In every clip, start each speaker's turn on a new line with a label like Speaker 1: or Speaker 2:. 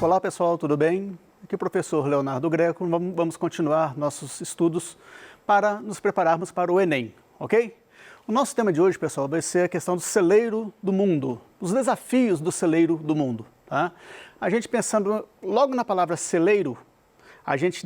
Speaker 1: Olá pessoal, tudo bem? Aqui é o professor Leonardo Greco. Vamos continuar nossos estudos para nos prepararmos para o Enem, ok? O nosso tema de hoje, pessoal, vai ser a questão do celeiro do mundo, os desafios do celeiro do mundo, tá? A gente pensando logo na palavra celeiro, a gente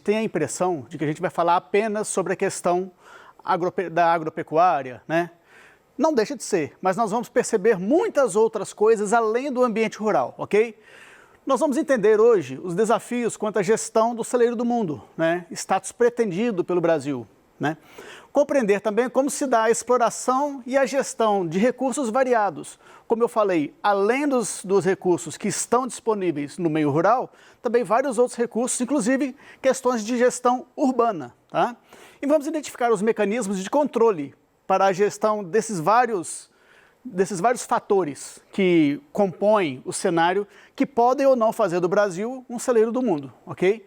Speaker 1: tem a impressão de que a gente vai falar apenas sobre a questão da agropecuária, né? Não deixa de ser, mas nós vamos perceber muitas outras coisas além do ambiente rural, ok? Nós vamos entender hoje os desafios quanto à gestão do celeiro do mundo, né? Status pretendido pelo Brasil, né? Compreender também como se dá a exploração e a gestão de recursos variados. Como eu falei, além dos recursos que estão disponíveis no meio rural, também vários outros recursos, inclusive questões de gestão urbana, tá? E vamos identificar os mecanismos de controle para a gestão desses vários fatores que compõem o cenário que podem ou não fazer do Brasil um celeiro do mundo, ok?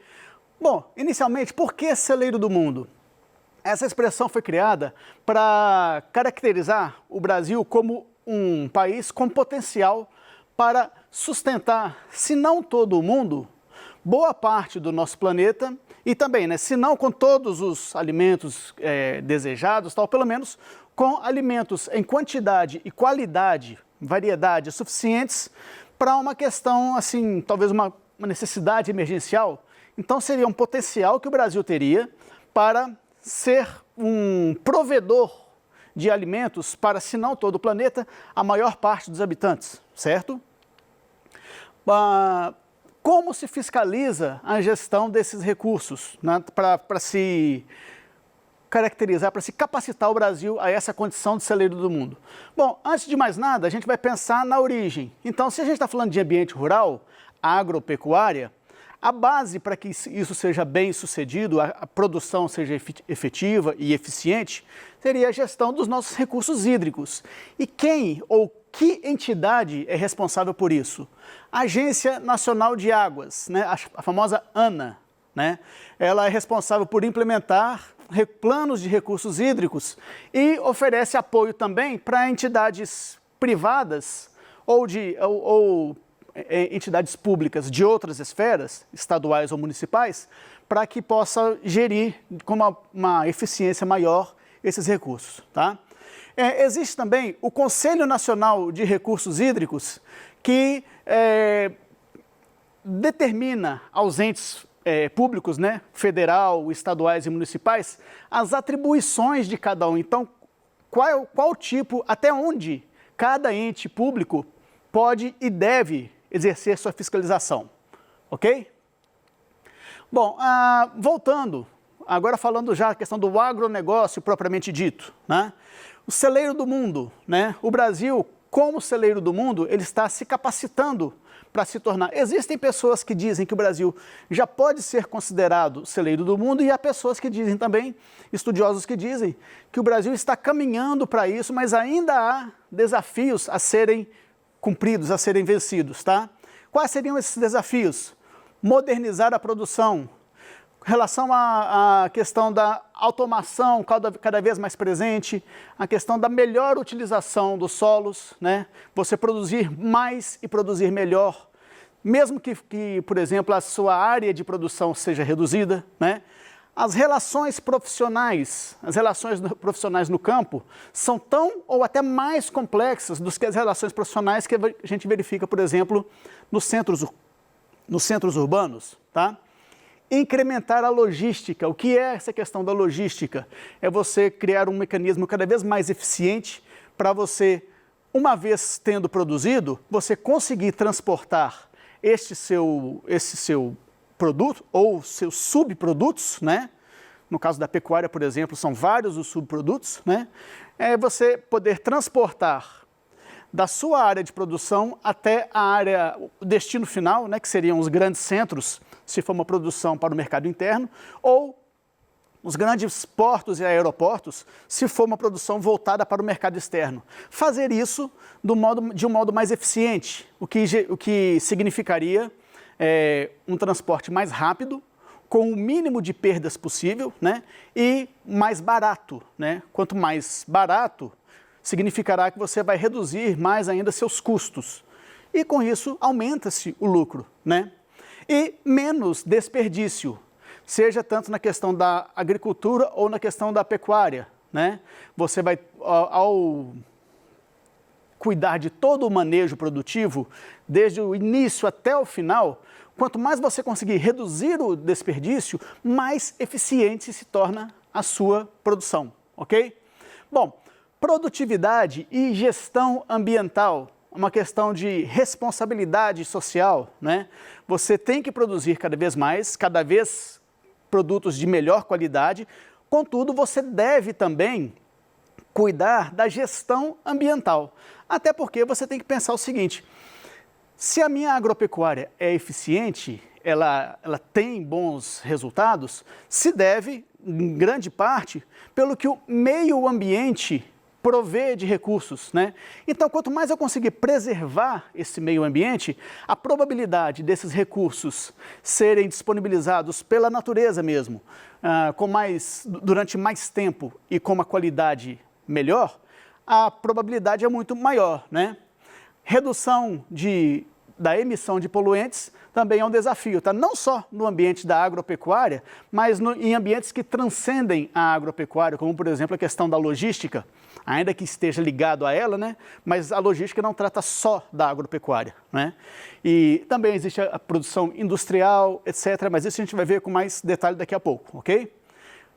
Speaker 1: Bom, inicialmente, por que celeiro do mundo? Essa expressão foi criada para caracterizar o Brasil como um país com potencial para sustentar, se não todo o mundo, boa parte do nosso planeta e também, né, se não com todos os alimentos desejados, tal, pelo menos com alimentos em quantidade e qualidade, variedade suficientes para uma questão, assim, talvez uma necessidade emergencial. Então seria um potencial que o Brasil teria para ser um provedor de alimentos para, se não todo o planeta, a maior parte dos habitantes, certo? Como se fiscaliza a gestão desses recursos, né, para se caracterizar, para se capacitar o Brasil a essa condição de celeiro do mundo? Bom, antes de mais nada, a gente vai pensar na origem. Então, se a gente está falando de ambiente rural, agropecuária, a base para que isso seja bem sucedido, a produção seja efetiva e eficiente, seria a gestão dos nossos recursos hídricos. E quem ou que entidade é responsável por isso? A Agência Nacional de Águas, né? A famosa ANA, né? Ela é responsável por implementar planos de recursos hídricos e oferece apoio também para entidades privadas ou entidades públicas de outras esferas, estaduais ou municipais, para que possa gerir com uma eficiência maior esses recursos, tá? Existe também o Conselho Nacional de Recursos Hídricos, que determina aos entes públicos, né, federal, estaduais e municipais, as atribuições de cada um. Então, qual tipo, até onde cada ente público pode e deve exercer sua fiscalização, ok? Bom, voltando, agora falando já a questão do agronegócio propriamente dito, né? O celeiro do mundo, né? O Brasil, como celeiro do mundo, ele está se capacitando para se tornar. Existem pessoas que dizem que o Brasil já pode ser considerado celeiro do mundo e há pessoas que dizem também, estudiosos que dizem, que o Brasil está caminhando para isso, mas ainda há desafios a serem cumpridos, a serem vencidos, tá? Quais seriam esses desafios? Modernizar a produção, em relação à questão da automação cada vez mais presente, a questão da melhor utilização dos solos, né? Você produzir mais e produzir melhor, mesmo que, por exemplo, a sua área de produção seja reduzida, né? As relações profissionais no campo são tão ou até mais complexas do que as relações profissionais que a gente verifica, por exemplo, nos centros urbanos, tá? Incrementar a logística. O que é essa questão da logística? É você criar um mecanismo cada vez mais eficiente para você, uma vez tendo produzido, você conseguir transportar esse seu produto ou seus subprodutos, né? No caso da pecuária, por exemplo, são vários os subprodutos, né? É você poder transportar da sua área de produção até o destino final, né, que seriam os grandes centros, se for uma produção para o mercado interno, ou os grandes portos e aeroportos, se for uma produção voltada para o mercado externo. Fazer isso de um modo mais eficiente, o que significaria um transporte mais rápido, com o mínimo de perdas possível, né, e mais barato, né? Quanto mais barato, significará que você vai reduzir mais ainda seus custos. e com isso aumenta-se o lucro, né? E menos desperdício, seja tanto na questão da agricultura ou na questão da pecuária, né? Você vai, ao cuidar de todo o manejo produtivo, desde o início até o final, quanto mais você conseguir reduzir o desperdício, mais eficiente se torna a sua produção, ok? Bom, produtividade e gestão ambiental, uma questão de responsabilidade social, né? Você tem que produzir cada vez mais, cada vez produtos de melhor qualidade, contudo, você deve também cuidar da gestão ambiental. Até porque você tem que pensar o seguinte: se a minha agropecuária é eficiente, ela tem bons resultados, se deve, em grande parte, pelo que o meio ambiente provê de recursos, né? Então, quanto mais eu conseguir preservar esse meio ambiente, a probabilidade desses recursos serem disponibilizados pela natureza mesmo, durante mais tempo e com uma qualidade melhor, a probabilidade é muito maior, né? Redução da emissão de poluentes também é um desafio, tá? Não só no ambiente da agropecuária, mas em ambientes que transcendem a agropecuária, como, por exemplo, a questão da logística, ainda que esteja ligado a ela, né? Mas a logística não trata só da agropecuária, né? E também existe a produção industrial, etc., mas isso a gente vai ver com mais detalhe daqui a pouco, ok?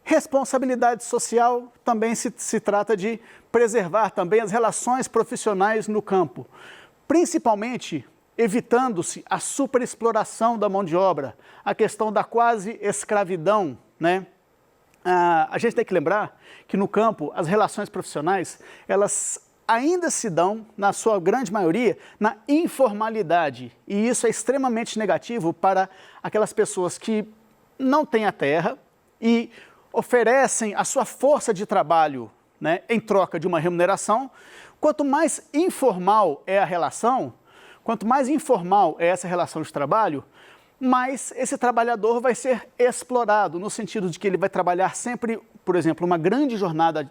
Speaker 1: Responsabilidade social também se trata de preservar também as relações profissionais no campo, principalmente evitando-se a superexploração da mão de obra, a questão da quase escravidão, né? A gente tem que lembrar que no campo as relações profissionais, elas ainda se dão, na sua grande maioria, na informalidade, e isso é extremamente negativo para aquelas pessoas que não têm a terra e oferecem a sua força de trabalho, né, em troca de uma remuneração. Quanto mais informal é a relação, quanto mais informal é essa relação de trabalho, mais esse trabalhador vai ser explorado, no sentido de que ele vai trabalhar sempre, por exemplo, uma grande jornada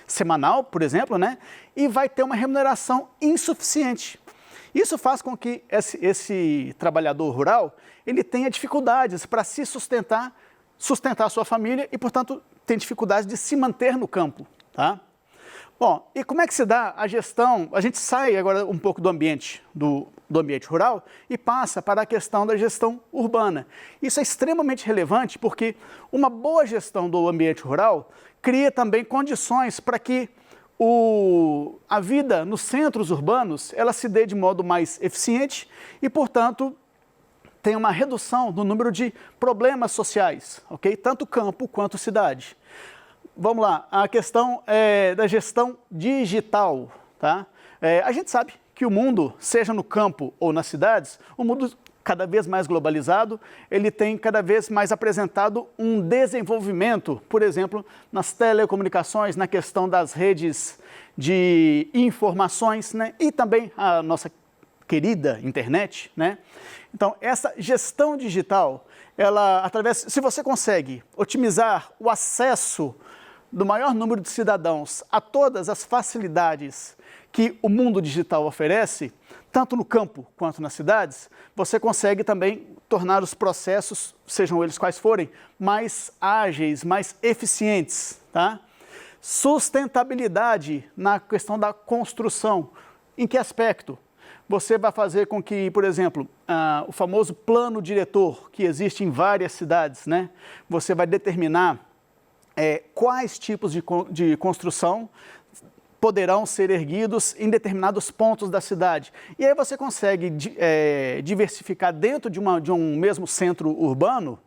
Speaker 1: semanal, por exemplo, né, e vai ter uma remuneração insuficiente. Isso faz com que esse trabalhador rural ele tenha dificuldades para se sustentar a sua família e, portanto, tem dificuldade de se manter no campo, tá? Bom, e como é que se dá a gestão? A gente sai agora um pouco do ambiente rural e passa para a questão da gestão urbana. Isso é extremamente relevante porque uma boa gestão do ambiente rural cria também condições para que a vida nos centros urbanos ela se dê de modo mais eficiente e, portanto, tem uma redução do número de problemas sociais, ok? Tanto campo quanto cidade. Vamos lá, a questão da gestão digital, tá? A gente sabe que o mundo, seja no campo ou nas cidades, o mundo cada vez mais globalizado, ele tem cada vez mais apresentado um desenvolvimento, por exemplo, nas telecomunicações, na questão das redes de informações, né? E também a nossa querida internet, né? Então, essa gestão digital, se você consegue otimizar o acesso do maior número de cidadãos a todas as facilidades que o mundo digital oferece, tanto no campo quanto nas cidades, você consegue também tornar os processos, sejam eles quais forem, mais ágeis, mais eficientes, tá? Sustentabilidade na questão da construção. Em que aspecto? Você vai fazer com que, por exemplo, o famoso plano diretor, que existe em várias cidades, né? Você vai determinar quais tipos de construção poderão ser erguidos em determinados pontos da cidade. E aí você consegue diversificar dentro de um mesmo centro urbano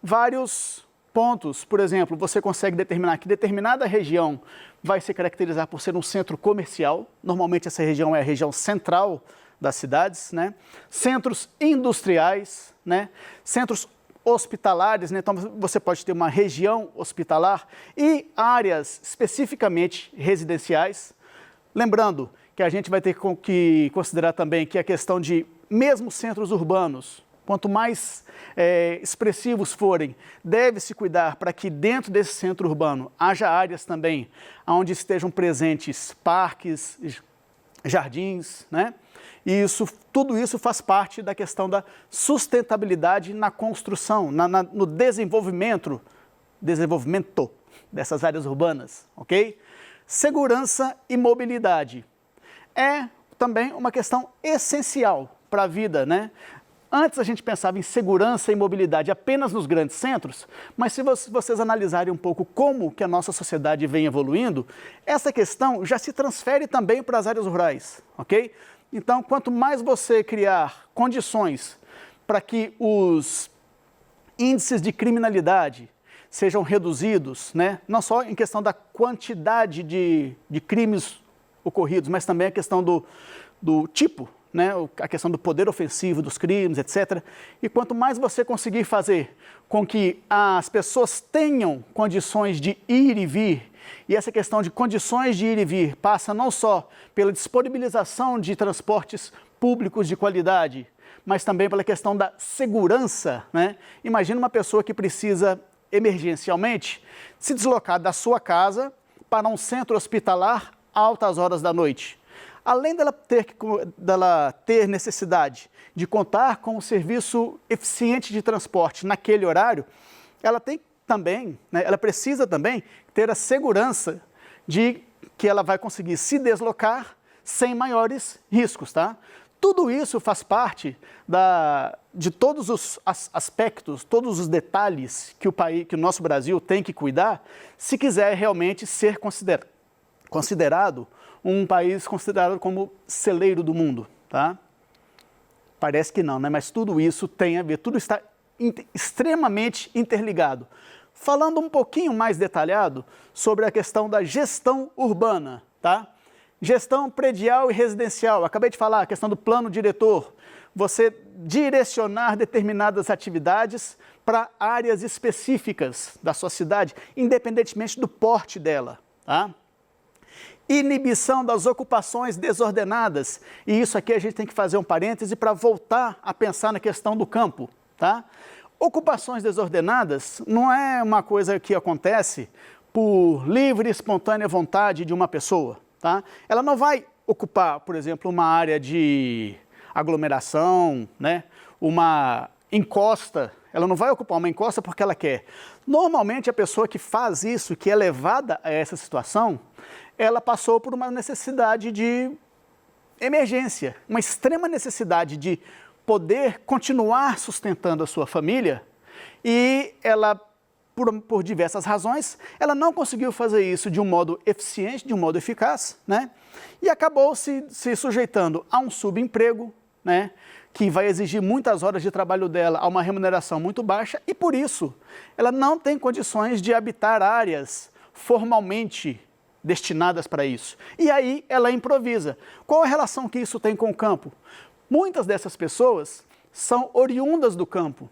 Speaker 1: vários pontos. Por exemplo, você consegue determinar que determinada região vai se caracterizar por ser um centro comercial. Normalmente essa região é a região central das cidades, né? Centros industriais, né? Centros hospitalares, né? Então você pode ter uma região hospitalar e áreas especificamente residenciais. Lembrando que a gente vai ter que considerar também que a questão de, mesmo centros urbanos, quanto mais expressivos forem, deve-se cuidar para que dentro desse centro urbano haja áreas também onde estejam presentes parques, jardins, né? E tudo isso faz parte da questão da sustentabilidade na construção, no desenvolvimento dessas áreas urbanas, ok? Segurança e mobilidade é também uma questão essencial para a vida, né? Antes a gente pensava em segurança e mobilidade apenas nos grandes centros, mas se vocês analisarem um pouco como que a nossa sociedade vem evoluindo, essa questão já se transfere também para as áreas rurais, ok? Então, quanto mais você criar condições para que os índices de criminalidade sejam reduzidos, né? Não só em questão da quantidade de crimes ocorridos, mas também a questão do tipo, né, a questão do poder ofensivo dos crimes, etc. E quanto mais você conseguir fazer com que as pessoas tenham condições de ir e vir, e essa questão de condições de ir e vir passa não só pela disponibilização de transportes públicos de qualidade, mas também pela questão da segurança, né? Imagina uma pessoa que precisa emergencialmente se deslocar da sua casa para um centro hospitalar a altas horas da noite. Além dela ter necessidade de contar com um serviço eficiente de transporte naquele horário, ela tem também, né, ela precisa também ter a segurança de que ela vai conseguir se deslocar sem maiores riscos, tá? Tudo isso faz parte de todos os aspectos, todos os detalhes que o nosso Brasil tem que cuidar se quiser realmente ser considerado um país considerado como celeiro do mundo, tá? Parece que não, né? Mas tudo isso tem a ver, tudo está extremamente interligado. Falando um pouquinho mais detalhado sobre a questão da gestão urbana, tá? Gestão predial e residencial, acabei de falar, a questão do plano diretor, você direcionar determinadas atividades para áreas específicas da sua cidade, independentemente do porte dela, tá? Inibição das ocupações desordenadas, e isso aqui a gente tem que fazer um parêntese para voltar a pensar na questão do campo, tá? Ocupações desordenadas não é uma coisa que acontece por livre e espontânea vontade de uma pessoa, tá? Ela não vai ocupar, por exemplo, uma área de aglomeração, né? Uma encosta, ela não vai ocupar uma encosta porque ela quer. Normalmente a pessoa que faz isso, que é levada a essa situação, ela passou por uma necessidade de emergência, uma extrema necessidade de poder continuar sustentando a sua família e ela, por diversas razões, ela não conseguiu fazer isso de um modo eficiente, de um modo eficaz, né? E acabou se sujeitando a um subemprego, né? Que vai exigir muitas horas de trabalho dela a uma remuneração muito baixa e, por isso, ela não tem condições de habitar áreas formalmente destinadas para isso. E aí ela improvisa. Qual a relação que isso tem com o campo? Muitas dessas pessoas são oriundas do campo.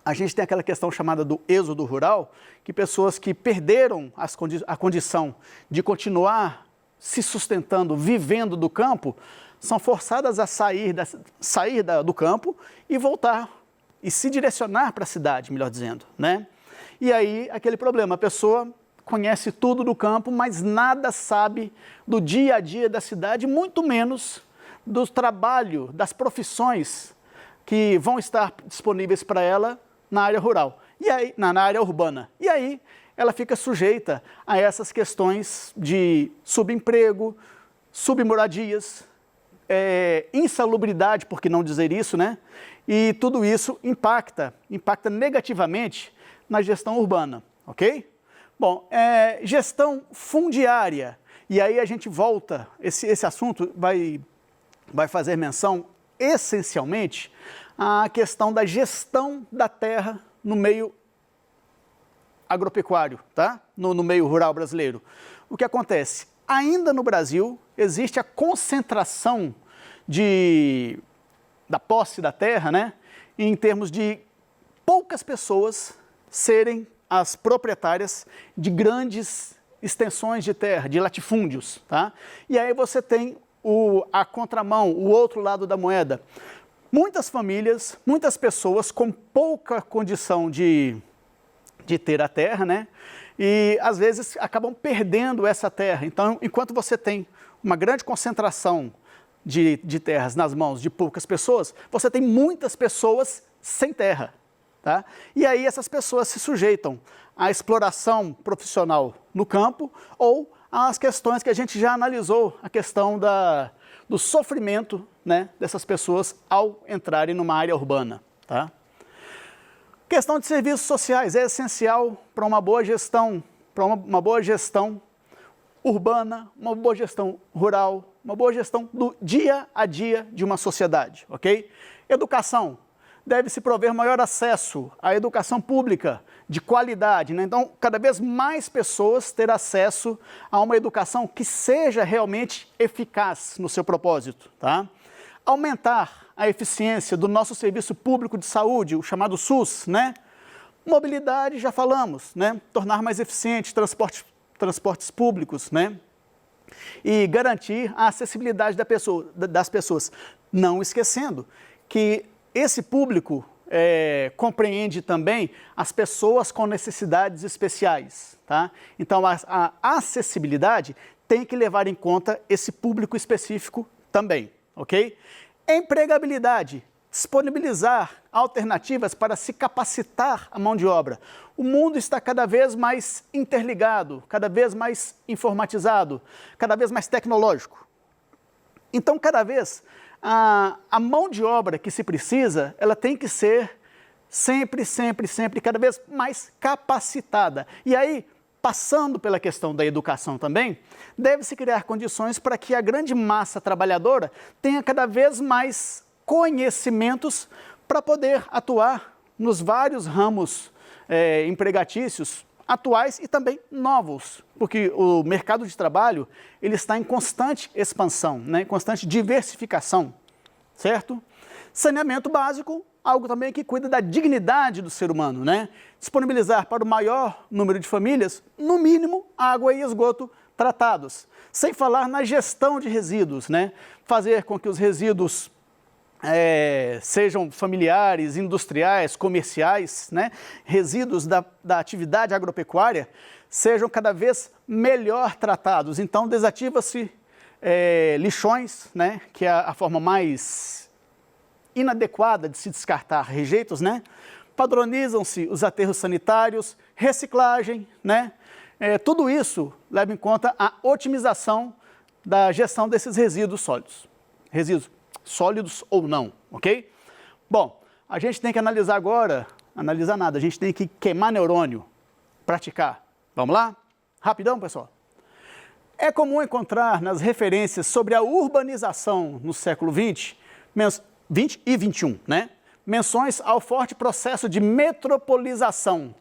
Speaker 1: A gente tem aquela questão chamada do êxodo rural, que pessoas que perderam a condição de continuar se sustentando, vivendo do campo, são forçadas a sair do campo e voltar, e se direcionar para a cidade, melhor dizendo, né? E aí, aquele problema, a pessoa conhece tudo do campo, mas nada sabe do dia a dia da cidade, muito menos do trabalho, das profissões que vão estar disponíveis para ela na área rural, e aí, na área urbana. E aí ela fica sujeita a essas questões de subemprego, submoradias, insalubridade, por que não dizer isso, né? E tudo isso impacta negativamente na gestão urbana, ok? Bom, gestão fundiária, e aí a gente volta, esse assunto vai fazer menção essencialmente à questão da gestão da terra no meio agropecuário, tá? No meio rural brasileiro. O que acontece? Ainda no Brasil existe a concentração da posse da terra, né? Em termos de poucas pessoas serem as proprietárias de grandes extensões de terra, de latifúndios, tá? E aí você tem a contramão, o outro lado da moeda. Muitas famílias, muitas pessoas com pouca condição de de ter a terra, né? E às vezes acabam perdendo essa terra. Então, enquanto você tem uma grande concentração de terras nas mãos de poucas pessoas, você tem muitas pessoas sem terra, tá? E aí essas pessoas se sujeitam à exploração profissional no campo ou às questões que a gente já analisou, a questão do sofrimento, né, dessas pessoas ao entrarem numa área urbana, tá? Questão de serviços sociais é essencial para uma boa gestão, uma boa gestão urbana, uma boa gestão rural, uma boa gestão do dia a dia de uma sociedade, ok? Educação. Deve-se prover maior acesso à educação pública de qualidade, né? Então, cada vez mais pessoas ter acesso a uma educação que seja realmente eficaz no seu propósito, tá? Aumentar a eficiência do nosso serviço público de saúde, o chamado SUS, né? Mobilidade, já falamos, né? Tornar mais eficiente transportes públicos, né? E garantir a acessibilidade das pessoas. Não esquecendo que esse público compreende também as pessoas com necessidades especiais, tá? Então, a acessibilidade tem que levar em conta esse público específico também, ok? Empregabilidade, disponibilizar alternativas para se capacitar a mão de obra. O mundo está cada vez mais interligado, cada vez mais informatizado, cada vez mais tecnológico. Então, cada vez a mão de obra que se precisa, ela tem que ser sempre cada vez mais capacitada. E aí, passando pela questão da educação também, deve-se criar condições para que a grande massa trabalhadora tenha cada vez mais conhecimentos para poder atuar nos vários ramos empregatícios atuais e também novos, porque o mercado de trabalho ele está em constante expansão, né, em constante diversificação, certo? Saneamento básico, algo também que cuida da dignidade do ser humano, né? Disponibilizar para o maior número de famílias, no mínimo, água e esgoto tratados. Sem falar na gestão de resíduos, né? Fazer com que os resíduos sejam familiares, industriais, comerciais, né? Resíduos da atividade agropecuária sejam cada vez melhor tratados. Então, desativa-se lixões, né? Que é a forma mais inadequada de se descartar rejeitos, né? Padronizam-se os aterros sanitários, reciclagem, né? Tudo isso leva em conta a otimização da gestão desses resíduos sólidos. Resíduos sólidos ou não, ok? Bom, a gente tem que analisar agora, analisar nada, a gente tem que queimar neurônio, praticar. Vamos lá? Rapidão, pessoal. É comum encontrar nas referências sobre a urbanização no século XX e XXI, né? Menções ao forte processo de metropolização.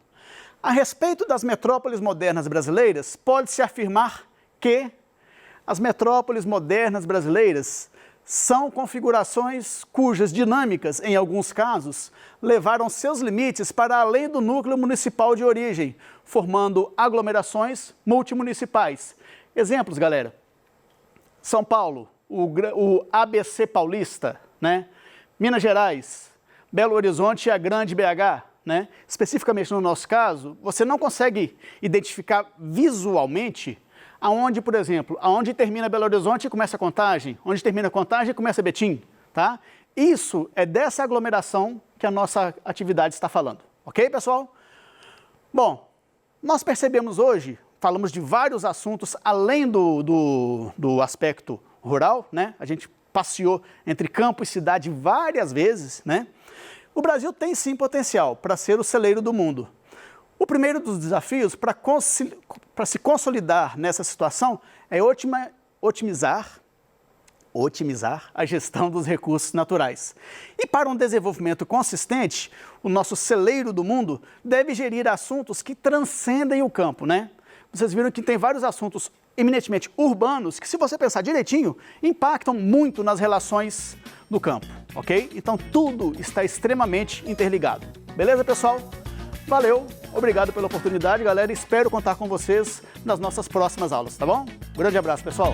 Speaker 1: A respeito das metrópoles modernas brasileiras, pode-se afirmar que as metrópoles modernas brasileiras são configurações cujas dinâmicas, em alguns casos, levaram seus limites para além do núcleo municipal de origem, formando aglomerações multimunicipais. Exemplos, galera. São Paulo, o ABC paulista, né? Minas Gerais, Belo Horizonte e a Grande BH, né? Especificamente no nosso caso, você não consegue identificar visualmente aonde, por exemplo, aonde termina Belo Horizonte e começa a Contagem, onde termina a Contagem e começa Betim, tá? Isso é dessa aglomeração que a nossa atividade está falando, ok, pessoal? Bom, nós percebemos hoje, falamos de vários assuntos além do aspecto rural, né? A gente passeou entre campo e cidade várias vezes, né? O Brasil tem sim potencial para ser o celeiro do mundo. O primeiro dos desafios para se consolidar nessa situação é otimizar a gestão dos recursos naturais. E para um desenvolvimento consistente, o nosso celeiro do mundo deve gerir assuntos que transcendem o campo, né? Vocês viram que tem vários assuntos eminentemente urbanos que, se você pensar direitinho, impactam muito nas relações do campo, ok? Então tudo está extremamente interligado. Beleza, pessoal? Valeu, obrigado pela oportunidade, galera. Espero contar com vocês nas nossas próximas aulas, tá bom? Grande abraço, pessoal.